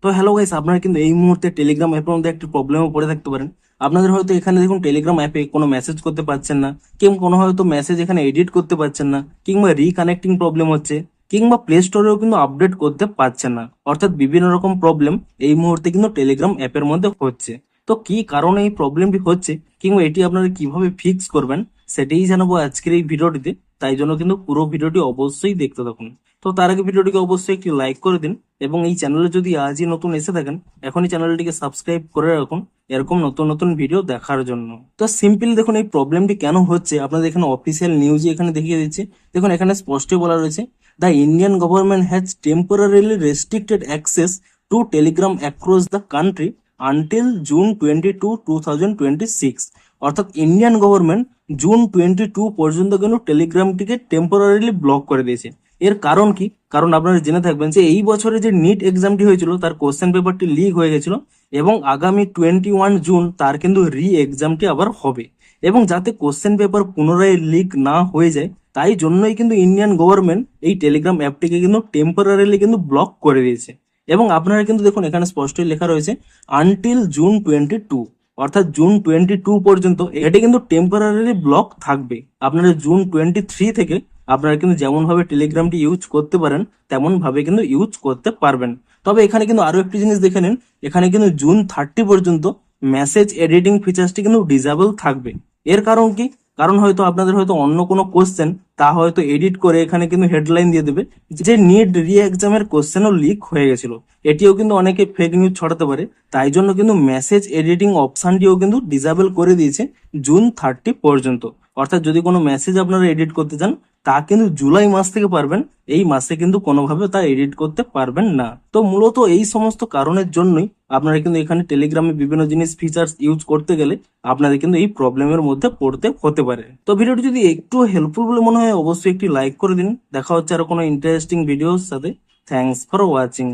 তো hello guys, আপনারা কিন্তু এই মুহূর্তে টেলিগ্রাম অ্যাপের মধ্যে একটি প্রবলেমে পড়ে থাকতে পারেন। আপনাদের হয়তো এখানে দেখুন টেলিগ্রাম অ্যাপে কোনো মেসেজ করতে পারছেন না, কিংবা কোনো হয়তো মেসেজ এখানে এডিট করতে পারছেন না, কিংবা রিকানেক্টিং প্রবলেম হচ্ছে, কিংবা প্লে স্টোরেও কিন্তু আপডেট করতে পারছেন না। অর্থাৎ বিভিন্ন রকম প্রবলেম এই মুহূর্তে কিন্তু টেলিগ্রাম অ্যাপের মধ্যে হচ্ছে। তো কি কারণে এই প্রবলেমটি হচ্ছে, কিংবা এটি আপনারা কিভাবে ফিক্স করবেন, সেটাই জানাবো আজকের এই ভিডিওটিতে। তাই জন্য কিন্তু পুরো ভিডিওটি অবশ্যই দেখতে থাকুন। তো তার আগে ভিডিওটিকে অবশ্যই একটি লাইক করে দিন, এবং এই চ্যানেলে যদি আজই নতুন এসে থাকেন এখনই চ্যানেলটিকে সাবস্ক্রাইব করে রাখুন এরকম নতুন নতুন ভিডিও দেখার জন্য। তো সিম্পল দেখুন এই প্রবলেমটি কেন হচ্ছে, আপনাদের এখানে অফিসিয়াল নিউজই এখানে দেখিয়ে দিচ্ছে। দেখুন এখানে স্পষ্টই বলা রয়েছে, the Indian government has temporarily restricted access to Telegram across the country until June 22, 2026। অর্থাৎ ইন্ডিয়ান গভর্নমেন্ট জুন 22 পর্যন্ত কিন্তু টেলিগ্রামটিকে টেম্পোরারিলি ব্লক করে দিয়েছে। এর কারণ কি? কারণ আপনারা জেনে থাকবেন যে এই বছরে যে নিট এক্সামটি হয়েছিল তার কোশ্চেন পেপারটি লিক হয়ে গেছিল, এবং আগামী 21 জুন তার কিন্তু রি এক্সামটি আবার হবে। এবং যাতে কোশ্চেন পেপার পুনরায় লিক না হয়ে যায়, তাই জন্যই কিন্তু ইন্ডিয়ান গভর্নমেন্ট এই টেলিগ্রাম অ্যাপটিকে কিন্তু টেম্পোরারিলি কিন্তু ব্লক করে দিয়েছে। এবং আপনারা কিন্তু দেখুন এখানে স্পষ্টই লেখা রয়েছে আনটিল জুন 22, অর্থাৎ জুন 22 পর্যন্ত এটি কিন্তু টেম্পোরারিলি ব্লক থাকবে। আপনারা জুন 23 থেকে আপনারা কিন্তু যেমন ভাবে টেলিগ্রামটি ইউজ করতে পারেন তেমন ভাবে কিন্তু ইউজ করতে পারবেন। তবে এখানে কিন্তু আরো একটি জিনিস দেখে নিন, এখানে কিন্তু জুন 30 পর্যন্ত মেসেজ এডিটিং ফিচার্সটি কিন্তু ডিসেবল থাকবে। এর কারণ কি? কারণ হয়তো আপনাদের হয়তো অন্য কোনো কোশ্চেন তা হয়তো এডিট করে এখানে কিন্তু হেডলাইন দিয়ে দেবে যে নিট রি এক্সামের কোশ্চেনও লিক হয়ে গেছিল। এটিও কিন্তু অনেকে ফেক নিউজ ছড়াতে পারে, তাই জন্য কিন্তু মেসেজ এডিটিং অপশনটিও কিন্তু ডিসেবল করে দিয়েছে জুন 30 পর্যন্ত। অর্থাৎ যদি কোনো মেসেজ আপনারা এডিট করতে চান তা কিন্তু জুলাই মাস থেকে পারবেন, এই মাসে কিন্তু কোনোভাবে তা এডিট করতে পারবেন না। তো মূলত এই সমস্ত কারণের জন্যই আপনারা কিন্তু এখানে টেলিগ্রামে বিভিন্ন জিনিস ফিচার্স ইউজ করতে গেলে আপনাদের কিন্তু এই প্রবলেমের মধ্যে পড়তে হতে পারে। তো ভিডিওটি যদি একটু হেল্পফুল বলে মনে হয় অবশ্যই একটি লাইক করে দিন। দেখা হচ্ছে আরো কোনো ইন্টারেস্টিং ভিডিওর সাথে। Thanks for watching.